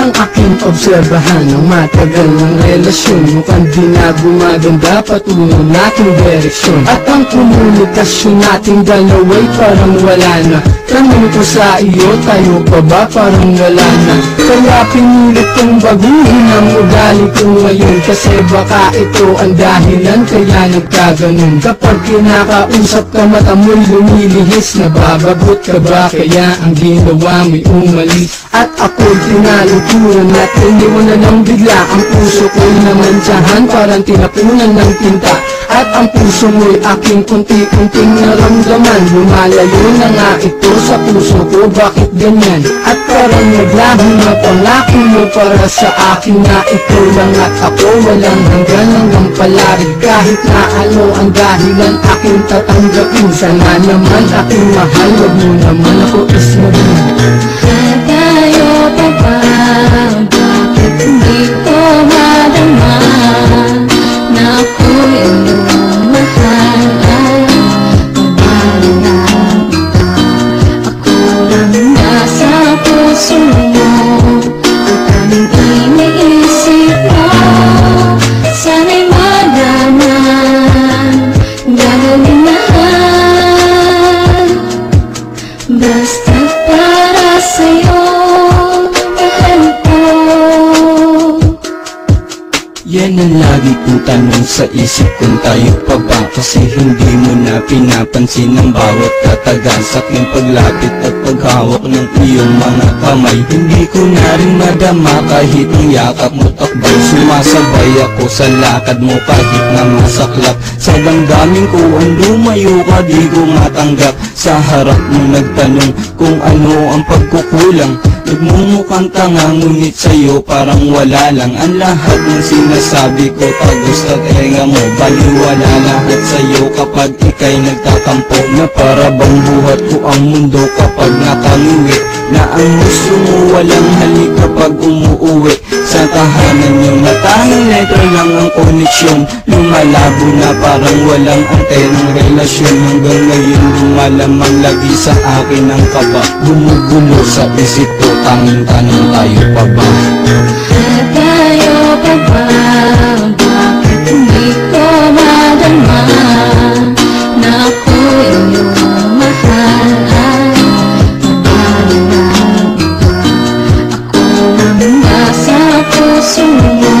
Nang aking obserbahan ang matagal ng relasyon, mukhang di na gumaganda patungo nating direksyon. At ang komunikasyon nating dalawa'y parang wala na. Tanong ko sa iyo, tayo pa ba parang wala na? Kaya pinilit kong baguhin ang ugali ko ngayon, kasi baka ito ang dahilan kaya nagkaganon. Kapag kinakausap ka mata mo'y lumilihis, nababagot ka ba kaya ang ginawa mo'y umalis? At ako'y tinaluturan at iniwan na lang bigla ang puso ko'y namantsahan, parang tinapunan ng tinta. At ang puso mo'y aking kunti-kunting naramdaman, lumalayo na nga ito sa puso ko, bakit ganyan? At parang naglaho na pangako mo para sa akin na ito lang at ako walang hanggang palari. Kahit na ano ang dahilan aking tatanggapin, sana naman aking mahal, wag mo naman ako ismagin. Tayo pa ba? Bakit hindi ko madama na ako'y iyong mahal? Ako lang nasa puso mo, at ang iniisip mo, sana'y malaman, gagawin lahat, basta para sa'yo, mahal ko. Yan ang lagi kong tanong sa isip kung tayo pa ba, kasi hindi mo na pinapansin ang bawat katagan sa aking paglapit at paghawak ng iyong mga kamay. Hindi ko na rin madama kahit ang yakap mo takbay, sumasabay ako sa lakad mo kahit na masaklap. Sa damdamin ko ang lumayo ka, di ko matanggap. Sa harap mo nagtanong kung ano ang pagkukulang, nagmumukhang tanga ngunit sa'yo parang wala lang. Ang lahat ng sinasabi ko tagos at enga mo, baliwala lahat sa'yo kapag ika'y nagtatampo. Na para bang buhat ko ang mundo kapag nakangiwi, na ang gusto mo walang halik kapag umuuwi. Sa tahanan niyo na tanging letter lang ang koneksyon, lumalabo na parang walang antenang relasyon. Hanggang ngayon lumalamang lagi sa akin ang kaba, gumugulo sa isip ko, tanging tanong tayo pa ba? Tayo pa ba? Bakit hindi ko madama na ako'y iyong mahal? Ako lang nasa puso mo,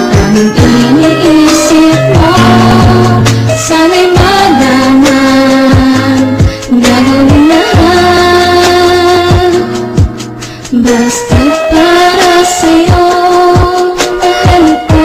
at ang iniisip mo, sana'y malaman, gagawin lahat, basta para sa'yo, mahal ko.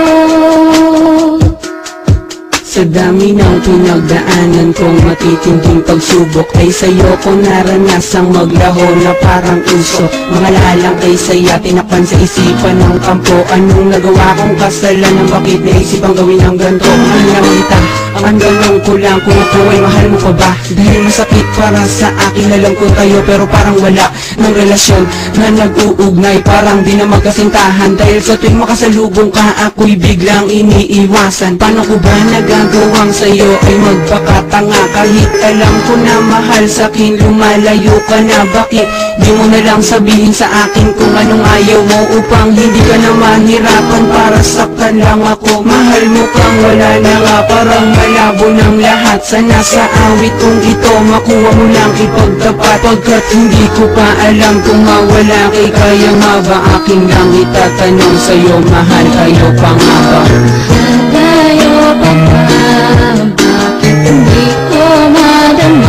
Sa dami ng pinagdaanan kong matitinding pagsubok, ay sa'yo ko naranasang maglaho na parang usok. Mga lalang kay saya, tinakpan sa isipan ng kampo. Anong nagawa kong kasalanan, bakit naisip ang gawin ang ganito? Mahal lang kita, ang tanong ko lang kung ako ay mahal mo pa ba? Dahil masakit para sa akin, alam ko tayo pero parang wala ng relasyon na nag-uugnay, parang di na magkasintahan. Dahil sa tuwing makasalubong ka, ako'y biglang iniiwasan. Paano ko ba nagagawang sa'yo ay magpakatanga? Kahit alam ko na mahal sa'kin, lumalayo ka na. Bakit di mo na lang sabihin sa akin kung anong ayaw mo, upang hindi ka na mahirapan para saktan lang ako? Mahal mo kang wala na nga, parang malabo ng lahat. Sana sa awit kong ito makuha mo lang ipagtapat, pagkat hindi ko pa alam kung mawala kay kaya nga ba? Aking lang itatanong sa'yo, mahal kayo pa nga ba? Tayo pa ba? Bakit hindi ko madama